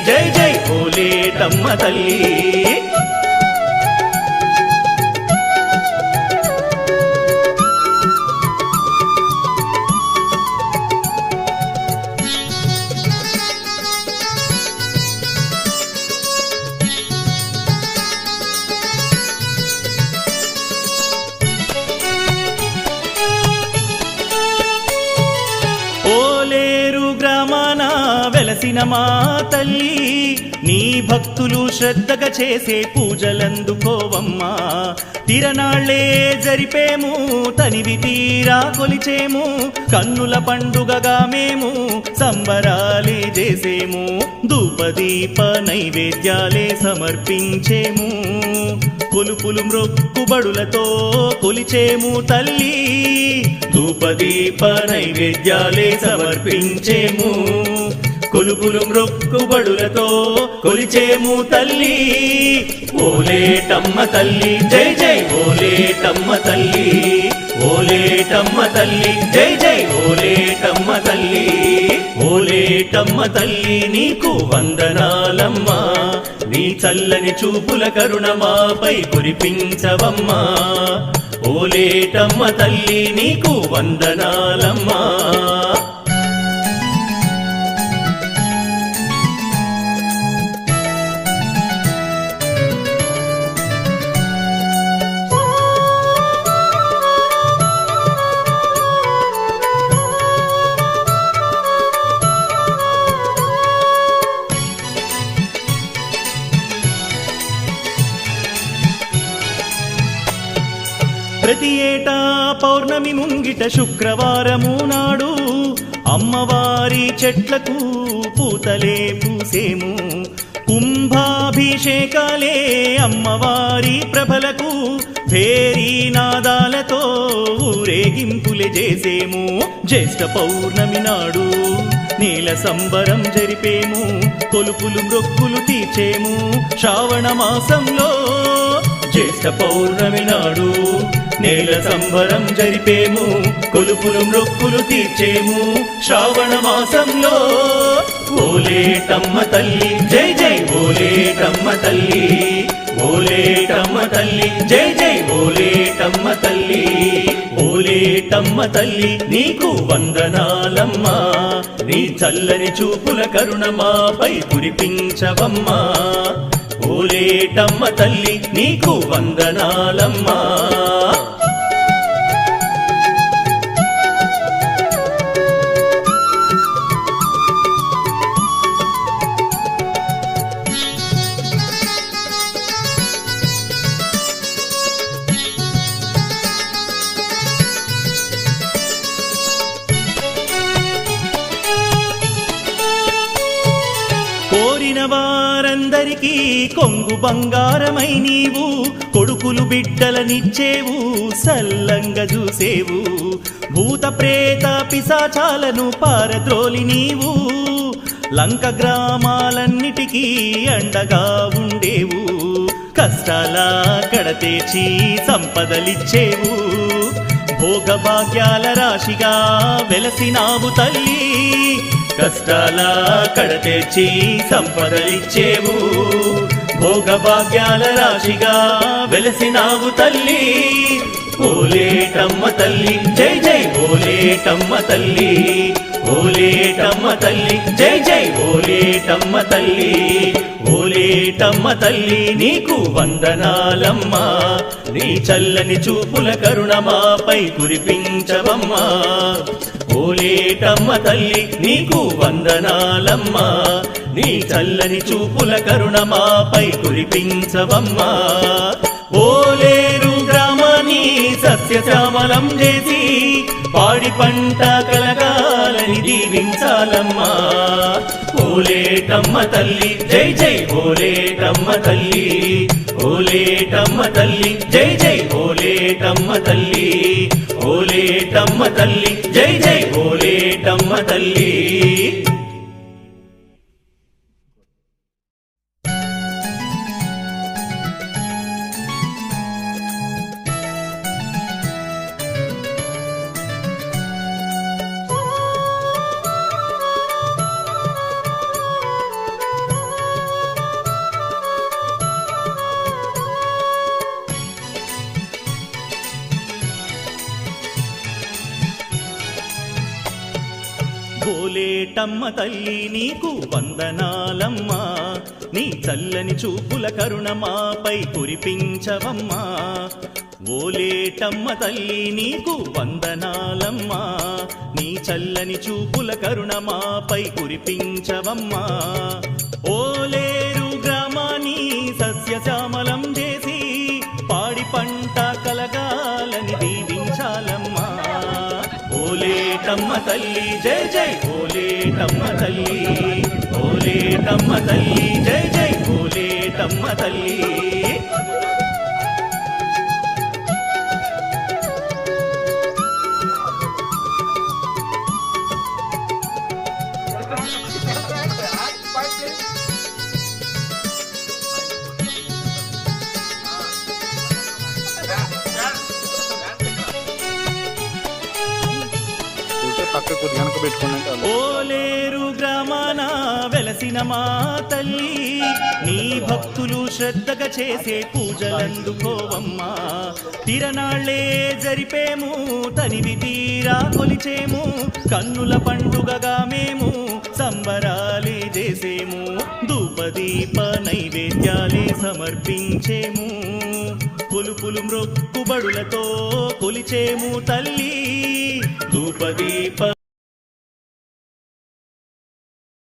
జై జై ఓలేటమ్మ తల్లి. వెలసిన మా తల్లి నీ భక్తులు శ్రద్ధగా చేసే పూజలందుకోవమ్మా. తిరనాళ్లే జరిపేము తనివి తీరా కొలిచేము, కన్నుల పండుగగా మేము సంబరాలే చేసేము, ధూపదీప నైవేద్యాలే సమర్పించేము, కొలుపులు మ్రొక్కుబడులతో కొలిచేము తల్లి, ధూపదీప నైవేద్యాలే సమర్పించేము, కొలుపులు మ్రొక్కుబడులతో కొలిచేము తల్లి. ఓలేటమ్మ తల్లి జై జై ఓలేటమ్మ తల్లి, ఓలేటమ్మ తల్లి జై జై ఓలేటమ్మ తల్లి. ఓలేటమ్మ తల్లి నీకు వందనాలమ్మా, నీ చల్లని చూపుల కరుణ మాపై కురిపించవమ్మా. ఓలేటమ్మ తల్లి నీకు వందనాలమ్మా. ప్రతి ఏటా పౌర్ణమి ముంగిట శుక్రవారము నాడు అమ్మవారి చెట్లకు పూతలే పూసేము, కుంభాభిషేకాలే అమ్మవారి ప్రభలకు భేరీ నాదాలతో ఊరేగింపులే చేసేము. జ్యేష్ఠ పౌర్ణమి నాడు నీల సంబరం జరిపేము, కొలుపులు మ్రొక్కులు తీర్చేము శ్రావణ మాసంలో. జ్యేష్ఠ పౌర్ణమి నాడు నేల సంబరం జరిపేము, కొలుపులు మ్రొక్కులు తీర్చేము శ్రావణ మాసంలో. ఓలేటమ్మ తల్లి జై జై ఓలేటమ్మ తల్లి, ఓలేటమ్మ తల్లి జై జై ఓలేటమ్మ తల్లి. ఓలేటమ్మ తల్లి నీకు వందనాలమ్మా, నీ చల్లని చూపుల కరుణ మాపై కురిపించవమ్మా. ఓలేటమ్మ తల్లి నీకు వందనాలమ్మా. కోరిన వారందరికీ కొంగు బంగారమై నీవు, కొడుకులు బిడ్డలనిచ్చేవు సల్లంగా చూసేవు, భూత ప్రేత పిశాచాలను పారద్రోలి నీవు, లంక గ్రామాలన్నిటికీ అండగా ఉండేవు, కష్టాల కడతేర్చి సంపదలిచ్చేవు, భోగభాగ్యాల రాశిగా వెలసినావు తల్లి, కష్టాల కడతేర్చి సంపదలిచ్చేవు, భోగభాగ్యాల రాశిగా వెలసినావు తల్లి. ఓలేటమ్మ తల్లి జై జై ఓలేటమ్మ తల్లి, ఓలేటమ్మ తల్లి జై జై ఓలేటమ్మ తల్లి. ఓలేటమ్మ తల్లి నీకు వందనాలమ్మా, నీ చల్లని చూపుల కరుణ మాపై కురిపించవమ్మా. ఓలేటమ్మ తల్లి నీకు వందనాలమ్మా, నీ చల్లని చూపుల కరుణ మాపై కురిపించవమ్మా. ఓలేరు గ్రామాన్ని సస్యశ్యామలం చేసి పాడి పంట కలగాలని దీవించాలమ్మా. ఓలేటమ్మ తల్లి జై జై ఓలేటమ్మ తల్లి, ఓలేటమ్మ తల్లి జై జై ఓలేటమ్మ తల్లి, ఓలేటమ్మ తల్లి జై జై ఓలేటమ్మ తల్లి. ఓలేటమ్మ తల్లి నీకు వందనాలమ్మా నీ చల్లని చూపుల కరుణ మాపై కురిపించవమ్మా ఓలేటమ్మ తల్లి నీకు వందనాలమ్మా నీ చల్లని చూపుల కరుణ మాపై కురిపించవమ్మా ఓలేరు గ్రామాన్ని సస్యశ్యామలం చేసి పాడి పంట కలగాలని దీవించాలమ్మా ఓలేటమ్మ తల్లి జై జై ఓలేటమ్మ తల్లి ఓలేటమ్మ తల్లి జై జై ఓలేటమ్మ తల్లి పక్కకు వెనక పెట్టుకున్నాక ఓలేరు గ్రామాన వెలసిన మా తల్లి నీ భక్తులు శ్రద్ధగా చేసే పూజలందుకోవమ్మా తిరనాళ్లే జరిపేము తనివి తీరా కొలిచేము కన్నుల పండుగగా మేము సంబరాలే చేసేము ధూపదీప నైవేద్యాలే సమర్పించేము పులుపులు మ్రొక్కుబడులతో కొలిచేము తల్లి ధూపదీప